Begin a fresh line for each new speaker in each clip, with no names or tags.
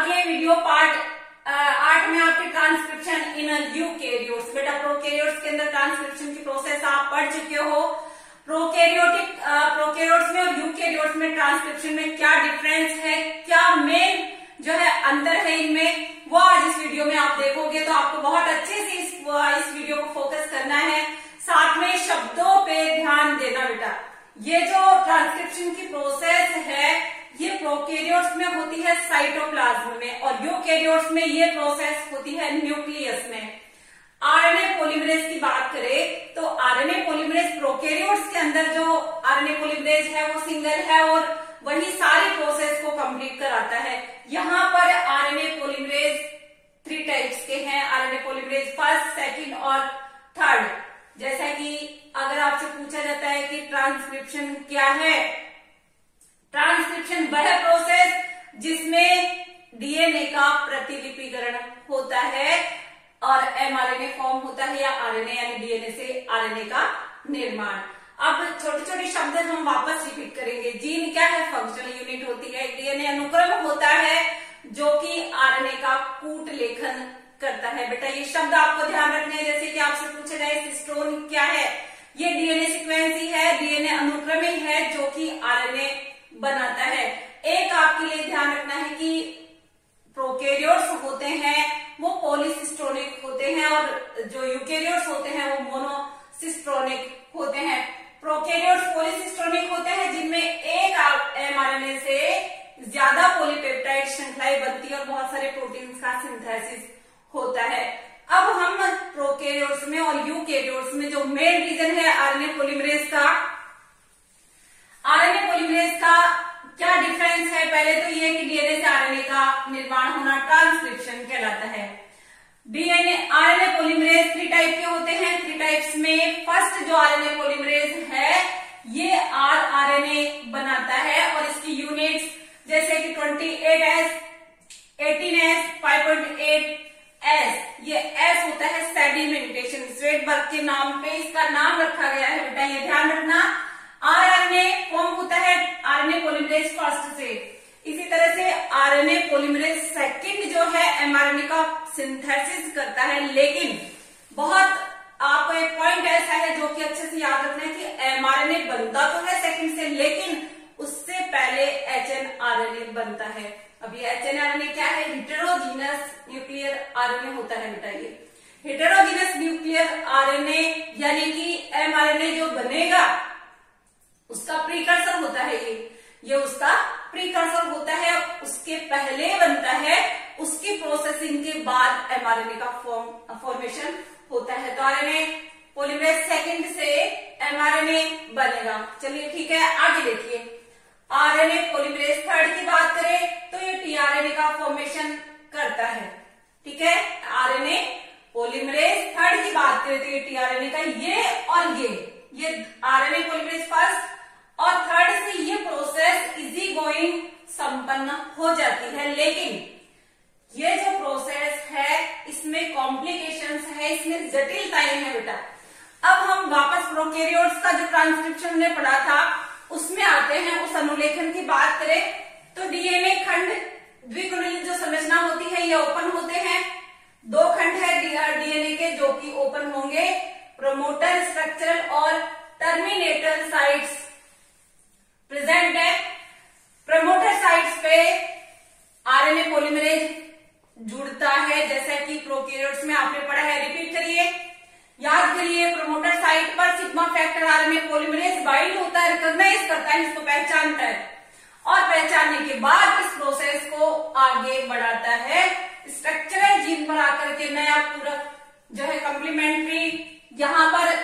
अगले video part 8 में आपके ट्रांसक्रिप्शन इन यूकेरियोट्स। बेटा प्रोकैरियोट्स के अंदर ट्रांसक्रिप्शन की प्रोसेस आप पढ़ चुके हो। प्रोकैरियोट्स में और यूकेरियोट्स में ट्रांसक्रिप्शन में क्या डिफरेंस है, क्या मेन जो है अंतर है इनमें, वो आज इस वीडियो में आप देखोगे। तो आपको बहुत अच्छे से इस वीडियो को फोकस करना है, साथ में शब्दों पे ध्यान देना बेटा। ये जो ट्रांसक्रिप्शन की प्रोसेस है ये प्रोकैरियोट्स में होती है साइटोप्लाज्म में, और यूकेरियोट्स में ये प्रोसेस होती है न्यूक्लियस में। आरएनए पॉलीमरेज की बात करें तो आरएनए पॉलीमरेज प्रोकैरियोट्स के अंदर जो आरएनए पॉलीमरेज है वो सिंगल है और वही सारी प्रोसेस को कंप्लीट कराता है। यहाँ पर आरएनए पॉलीमरेज 3 टाइप्स के हैं, आरएनए पॉलीमरेज फर्स्ट, सेकंड और थर्ड। जैसा कि अगर आपसे पूछा जाता है कि ट्रांसक्रिप्शन क्या है, ट्रांसक्रिप्शन वह प्रोसेस जिसमें डीएनए का प्रतिलिपिकरण होता है और एमआरएनए फॉर्म होता है, या आरएनए यानी डीएनए से आरएनए का निर्माण। अब छोटे छोटे शब्द हम वापस रिपीट करेंगे। जीन क्या है? फंक्शनल यूनिट होती है। डीएनए अनुक्रम होता है जो कि आरएनए का कूट लेखन करता है। बेटा ये शब्द आपको ध्यान रखने हैं। जैसे कि आपसे पूछा जाए सिस्टोन क्या है, ये डीएनए सीक्वेंस ही है, डीएनए अनुक्रम ही है जो कि आरएनए बनाता है। एक आपके लिए ध्यान रखना है कि प्रोकैरियोट्स होते हैं वो पॉलीसिस्टोनिक होते हैं और जो यूकेरियोट्स होते हैं वो मोनोसिस्टोनिक होते हैं। प्रोकैरियोट्स पॉलीसिस्टोनिक होते हैं जिनमें एक एमआरएनए से ज्यादा पॉलीपेप्टाइड श्रृंखलाएं बनती है और बहुत सारे प्रोटीन्स का सिंथेसिस होता है। अब हम प्रोकैरियोट्स में और यूकेरियोट्स में जो मेन रीजन है आरएनए पॉलीमरेज का, आरएनए पॉलीमरेज का क्या डिफरेंस है? पहले तो ये कि डीएनए से आरएनए का निर्माण होना ट्रांसक्रिप्शन कहलाता है। डीएनए आरएनए पॉलीमरेज 3 टाइप के होते हैं। 3 टाइप्स में फर्स्ट जो आरएनए पॉलीमरेज है ये आरएनए बनाता है और इसकी यूनिट्स जैसे कि 28S, 18S, 5.8S, ये S होता है सेडिमेंटेशन। स्वेडबर्ग के नाम पे इसका नाम रखा गया है बेटा, ये ध्यान रखना। आरएनए फॉर्म होता है आरएनए पॉलीमरेज फर्स्ट से, इसी तरह से आरएनए पॉलीमरेज सेकंड जो है एमआरएनए का सिंथेसिस करता है। लेकिन बहुत आपको एक पॉइंट ऐसा है जो कि अच्छे से याद रखना है कि एमआरएनए बनता तो है सेकंड से, लेकिन उससे पहले एचएनआरएनए बनता है। अब ये एचएनआरएनए क्या है? हेटेरोजीनस न्यूक्लियर आरएनए होता है बेटा। ये हेटेरोजीनस न्यूक्लियर आरएनए यानी कि एमआरएनए जो बनेगा उसका प्रीकर्सर होता है, ये उसका प्रीकर्सर होता है। उसके पहले बनता है, उसकी प्रोसेसिंग के बाद एमआरएनए का फॉर्मेशन होता है। तो आरएनए पॉलीमरेज सेकंड से एमआरएनए बनेगा। चलिए ठीक है, आगे देखिए। आरएनए पॉलीमरेज थर्ड की बात करें तो ये टीआरएनए का फॉर्मेशन करता है। ठीक है, आरएनए पॉलीमरेज थर्ड की बात करें तो ये टीआरएनए का ये और ये आरएनए पॉलीमरेज फर्स्ट और थर्ड से ये प्रोसेस इजी गोइंग संपन्न हो जाती है। लेकिन ये जो प्रोसेस है इसमें कॉम्प्लिकेशंस है, इसमें जटिलताएं हैं बेटा। अब हम वापस प्रोकैरियोट्स का जो ट्रांसक्रिप्शन ने पढ़ा था उसमें आते हैं। उस अनुलेखन की बात करें तो डीएनए खंड द्विकुणित जो संरचना होती है ये ओपन होते हैं। 2 खंड है डीएनए के जो कि ओपन होंगे, प्रोमोटर स्ट्रक्चरल और टर्मिनेटर साइट्स प्रेजेंट है। प्रमोटर साइट्स पे आरएनए पॉलीमरेज जुड़ता है, जैसा कि प्रोकैरियोट्स में आपने पढ़ा है। रिपीट करिए, याद करिए। प्रमोटर साइट पर sigma factor RNA polymerase bind होता है, रिकॉग्नाइज करता है, इसको पहचानता है और पहचानने के बाद इस प्रोसेस को आगे बढ़ाता है। स्ट्रक्चरल जीन पर आकर के नया पूरक जो है कॉम्प्लीमेंट्री यहाँ पर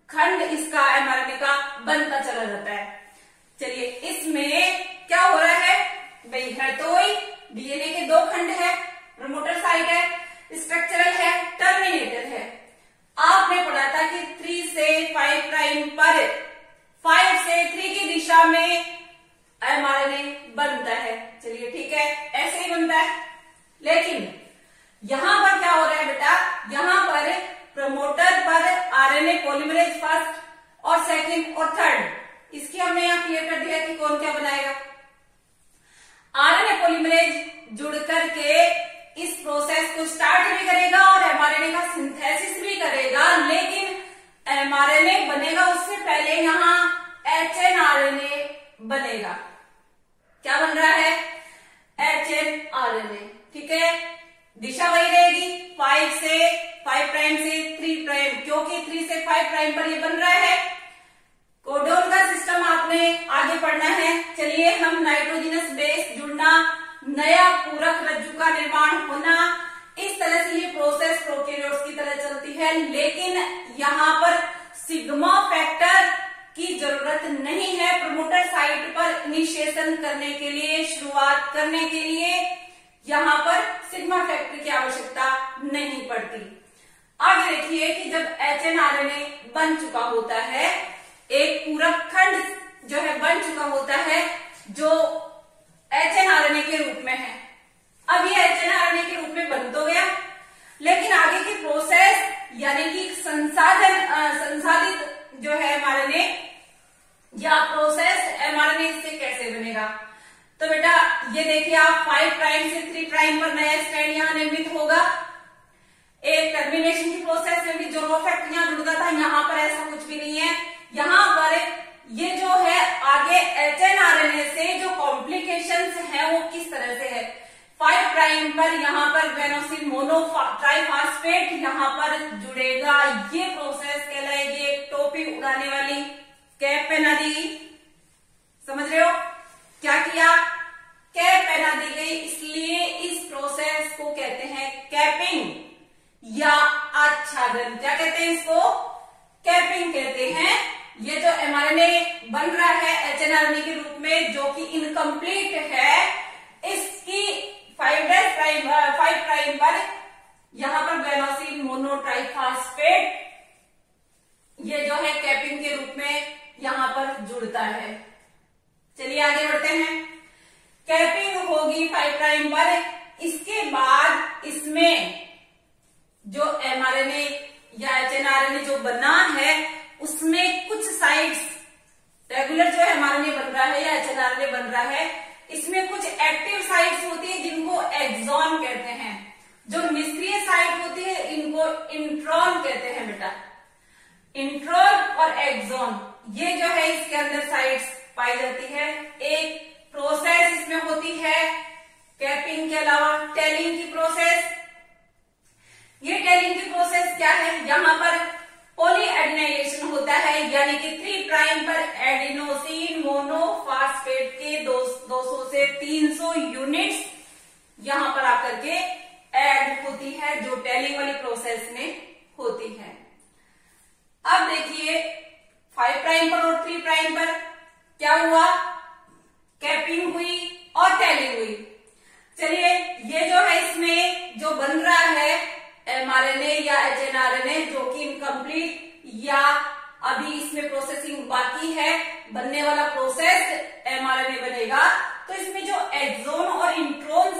खंड इसका एमआरएनए का बनता चला जाता है। चलिए इसमें क्या हो रहा है भाई? है तो वही डीएनए के 2 खंड है, प्रमोटर साइट है, स्ट्रक्चरल है, टर्मिनेटर है। आपने पढ़ा था कि 3 से 5 प्राइम पर 5 से 3 की दिशा में एमआरएनए बनता है। चलिए ठीक है, ऐसे ही बनता है। लेकिन यहां पर क्या हो रहा है बेटा? यहां पर प्रमोटर पर आरएनए पॉलीमरेज फर्स्ट और सेकंड और थर्ड, इसकी हमने यहां क्लियर कर दिया कि कौन क्या बनाएगा। आरएनए पॉलीमरेज जुड़ करके इस प्रोसेस को स्टार्ट भी करेगा और एमआरएनए का सिंथेसिस भी करेगा, लेकिन एमआरएनए बनेगा उससे पहले यहाँ एचएनआरएनए बनेगा। क्या बन रहा है? एचएनआरएनए। ठीक है, दिशा वही रहेगी 5 प्राइम से 3 प्राइम, क्योंकि 3 से 5 प्राइम पर ये बन रहा है। कोडोन का सिस्टम आपने आगे पढ़ना है। चलिए हम नाइट्रोजनस बेस जुड़ना, नया पूरक रज्जु का निर्माण होना, इस तरह से ये प्रोसेस प्रोकैरियोट्स की तरह चलती है, लेकिन यहाँ पर सिग्मा फैक्टर की जरूरत नहीं है। प्रमोटर साइट पर इनिशिएशन करने के लिए, शुरुआत करने के लिए यहाँ पर सिग्मा फैक्टर की आवश्यकता नहीं पड़ती। आगे देखिए कि जब एचएनआरएनए बन चुका होता है, एक पूरक खंड जो है बन चुका होता है जो एचएनआरएनए के रूप में है। अब ये एचएनआरएनए के रूप में बन तो गया, लेकिन आगे की प्रोसेस यानी कि संसाधित जो है एमआरएनए या प्रोसेस एमआरएनए इससे कैसे बनेगा? तो बेटा ये देखिए आप 5 प्राइम से 3 प्राइम पर नया स्ट्रैंड यहाँ निर्मित होगा। एक टर्मिनेशन की प्रोसेस में भी जो रो फैक्टर यहाँ जुड़ गया था, यहाँ पर ऐसा कुछ भी नहीं है। यहाँ पर ये जो है आगे एचएनआरएनए से जो कॉम्प्लिकेशंस है वो किस तरह से है? 5 प्राइम पर यहाँ पर वेनोसिन मोनो ट्राइफॉस्फेट यहाँ पर जुड़ेगा। ये प्रोसेस कहलाएगी एक टोपी उड़ाने वाली, कैप पहना दी। समझ रहे हो? क्या किया? कैप पहना दी गई, इसलिए इस प्रोसेस को कहते हैं कैपिंग या आच्छादन। क्या कहते हैं इसको? कैपिंग कहते हैं। ये जो एमआरएनए बन रहा है एचएनआरएनए के रूप में, जो कि इनकम्प्लीट है, इसकी 5 प्राइम पर यहां पर वेनोसिन मोनोट्राइफॉस्फेट ये जो है कैपिंग के रूप में यहां पर जुड़ता है। चलिए आगे बढ़ते हैं। कैपिंग होगी 5 प्राइम पर, इसके बाद इसमें जो एमआरएनए या एचएनआरएनए जो बना है उसमें कुछ साइट्स, रेगुलर जो एमआरएनए बन रहा है या एचएनआरएनए बन रहा है, इसमें कुछ एक्टिव साइट्स होती है जिनको एक्सॉन कहते हैं। जो निष्क्रिय साइट होती है इनको इंट्रॉन कहते हैं बेटा। इंट्रॉन और एक्सॉन ये जो है इसके अंदर साइट्स पाई जाती है। एक प्रोसेस इसमें होती है कैपिंग के अलावा टेलिंग की प्रोसेस। ये टेलिंग की प्रोसेस क्या है? यहाँ पर पॉलीएडेनाइलेशन होता है, यानी कि 3 प्राइम पर एडिनोसिन मोनोफॉस्फेट के 200 से 300 यूनिट्स यहां पर आकर के ऐड होती है, जो टेलिंग वाली प्रोसेस में होती है। अब देखिए 5 प्राइम पर और 3 प्राइम पर क्या हुआ? कैपिंग हुई और टेलिंग हुई। चलिए ये जो है इसमें जो बन रहा है एमआरएनए या एचएनआरएनए जो कि इनकम्प्लीट या अभी इसमें प्रोसेसिंग बाकी है, बनने वाला प्रोसेस एमआरएनए बनेगा। तो इसमें जो एक्सॉन और इंट्रोन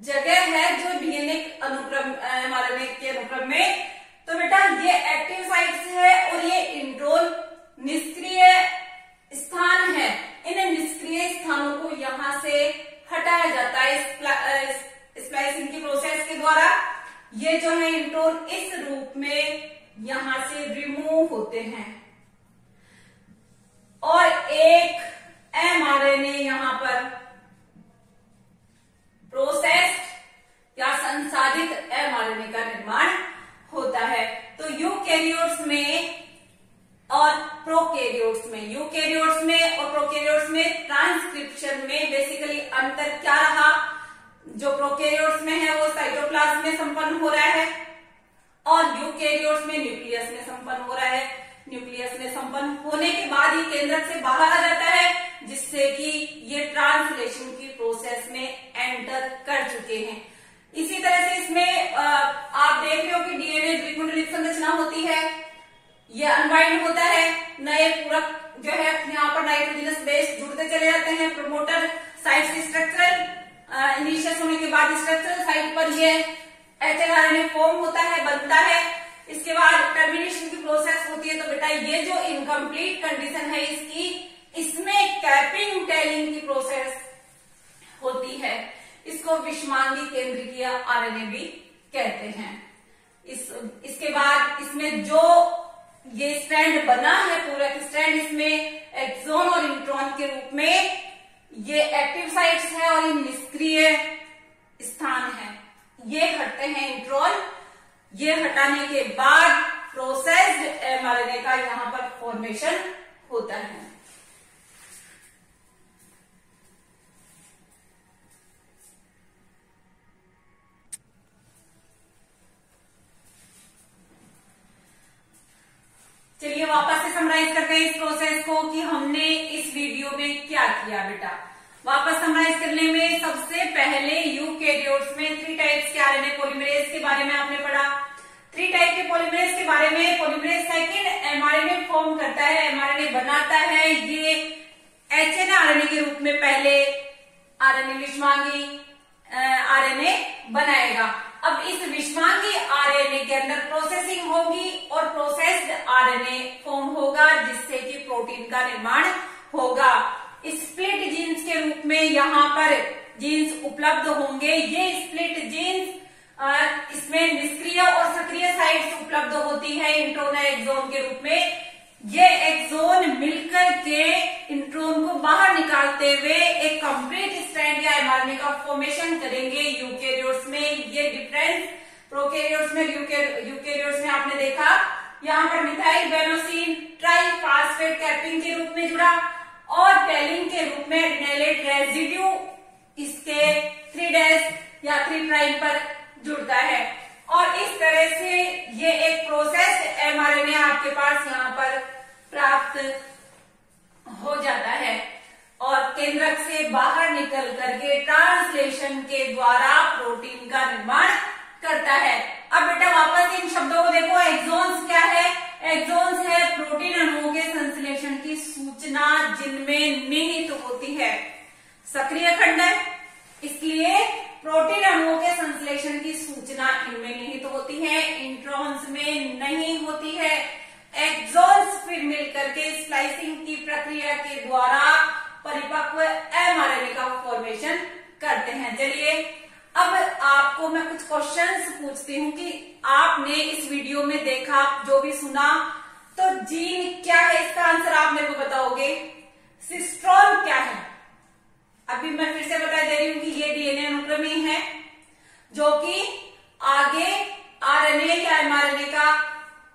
जगह है जो डीएनए अनुक्रम एमआरएनए के अनुक्रम में, तो बेटा ये एक्टिव साइट्स है और ये इंट्रोन निष्क्रिय स्थान है। इन निष्क्रिय स्थानों को यहां से हटाया जाता है स्प्लाइसिंग की प्रोसेस के द्वारा। ये जो है इंट्रोन इस रूप में यहां से रिमूव होते हैं और एक एमआरएनए यहां पर प्रोसेस्ड या संसाधित एमआरएनए का निर्माण होता है। तो यूकैरियोट्स में और प्रोकैरियोट्स में और प्रोकैरियोट्स में ट्रांसक्रिप्शन में बेसिकली अंतर क्या रहा? जो प्रोकैरियोट्स में है वो साइटोप्लाज्म में संपन्न हो रहा है और यूकैरियोट्स में न्यूक्लियस में संपन्न हो रहा है। न्यूक्लियस में संपन्न होने के बाद ही केंद्रक से बाहर आ जाता है, जिससे कि ये ट्रांसलेशन की प्रोसेस में एंटर कर चुके हैं। इसी तरह से इसमें आप देख रहे हो कि डीएनए द्विकुंडलित संरचना होती है, ये अनबाइंड होता है, नए पूरक जो है यहाँ पर नाइट्रोजनस बेस जुड़ते चले जाते हैं। प्रमोटर साइट से स्ट्रक्चरल इनिशियस होने के बाद स्ट्रक्चरल साइट पर ये एचएनआरएनए फॉर्म होता है, बनता है। इसके बाद टर्मिनेशन की प्रोसेस होती है। तो बेटा ये जो इनकम्प्लीट कंडीशन है इसकी, इसमें कैपिंग टेलिंग की प्रोसेस होती है। इसको विषमांगी केंद्रीय आरएनए भी कहते हैं। इसके बाद इसमें जो ये स्ट्रैंड बना है, पूरा स्ट्रैंड, इसमें एक्सोन और इंट्रॉन के रूप में ये एक्टिव साइट्स है और ये निष्क्रिय स्थान है। ये हटते हैं इंट्रॉन। ये हटाने के बाद प्रोसेस्ड एमआरएनए का यहां पर फॉर्मेशन होता है। चलिए वापस से समराइज करते हैं इस प्रोसेस को कि हमने इस वीडियो में क्या किया बेटा। वापस समराइज करने में सबसे पहले यूकैरियोट्स में 3 टाइप्स के आरएनए पॉलीमरेज के बारे में आपने पढ़ा। 3 टाइप के पॉलीमरेज के बारे में, पॉलीमरेज सेकंड एमआरएनए फॉर्म करता है, एमआरएनए बनाता है। ये एचएनए आरएनए के रूप में पहले आरएनए विषमांगी आरएनए बनाएगा। अब इस विषमांगी आरएनए के अंदर प्रोसेसिंग होगी और प्रोसेस्ड आरएनए फॉर्म होगा, जिससे कि प्रोटीन का निर्माण होगा। स्प्लिट जीन्स के रूप में यहाँ पर जीन्स उपलब्ध होंगे। ये स्प्लिट जीन्स इसमें निष्क्रिय और सक्रिय साइट्स उपलब्ध होती है इंट्रोन और एक्सोन के रूप में। ये एक्सोन मिलकर के इंट्रोन को बाहर निकालते हुए एक कंप्लीट स्ट्रैंड या एमआरएनए का फॉर्मेशन करेंगे यूकैरियोट्स में। ये डिफरेंस प्रोकैरियोट्स में, यूकैरियोट्स में आपने देखा यहाँ पर मिथाइल बेनोसिन ट्राइफॉस्फेट कैपिंग के रूप में जुड़ा और टेलिन के रूप में एडिनाइलेट रेजिड्यू इसके 3' या 3' पर जुड़ता है। और इस तरह से ये एक प्रोसेस्ड एमआरएनए आपके पास यहाँ पर प्राप्त हो जाता है और केंद्रक से बाहर निकल करके ट्रांसलेशन के द्वारा प्रोटीन का निर्माण करता है। अब बेटा वापस इन शब्दों को देखो। एक्सोन्स क्या है? एक्सोन्स है प्रोटीन अणुओं के संश्लेषण की सूचना जिनमें निहित होती है। सक्रिय खंड है, इसलिए प्रोटीन अणुओं के संश्लेषण की सूचना इनमें निहित होती है, इंट्रॉन्स में नहीं होती है। एक्सोन्स फिर मिलकर के स्प्लाइसिंग की प्रक्रिया के द्वारा परिपक्व एमआरएनए का फॉर्मेशन करते हैं। चलिए अब आपको मैं कुछ क्वेश्चंस पूछती हूँ कि आपने इस वीडियो में देखा, जो भी सुना, तो जीन क्या है इसका आंसर आप मेरे को बताओगे। सिस्ट्रॉन क्या है? अभी मैं फिर से बता दे रही हूँ कि ये डीएनए अनुक्रमी है जो कि आगे आरएनए या एमआरएनए का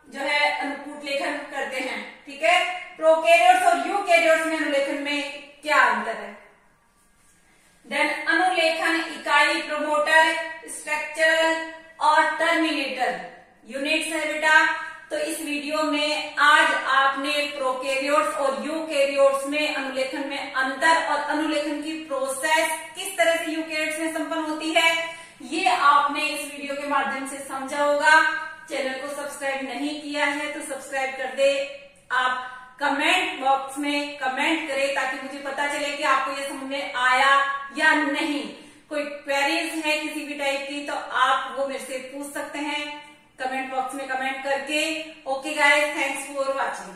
जो है अनुकूट लेखन करते हैं। ठीक है, प्रोकैरियोट्स और यूकैरियोट्स में अनुलेखन में क्या अंतर है? देन अनुलेखन इकाई, प्रोमोटर, स्ट्रक्चरल और टर्मिनेटर यूनिट्स है बेटा। तो इस वीडियो में आज आपने प्रोकैरियोट्स और यूकैरियोट्स में अनुलेखन में अंतर और अनुलेखन की प्रोसेस किस तरह से यूकैरियोट्स में संपन्न होती है, ये आपने इस वीडियो के माध्यम से समझा होगा। चैनल को सब्सक्राइब नहीं किया है तो सब्सक्राइब कर दे। आप कमेंट बॉक्स में कमेंट करें ताकि मुझे पता चले कि आपको ये समझ में आया या नहीं। कोई क्वेरीज है किसी भी टाइप की तो आप वो मेरे से पूछ सकते हैं कमेंट बॉक्स में कमेंट करके। Okay guys, thanks for watching.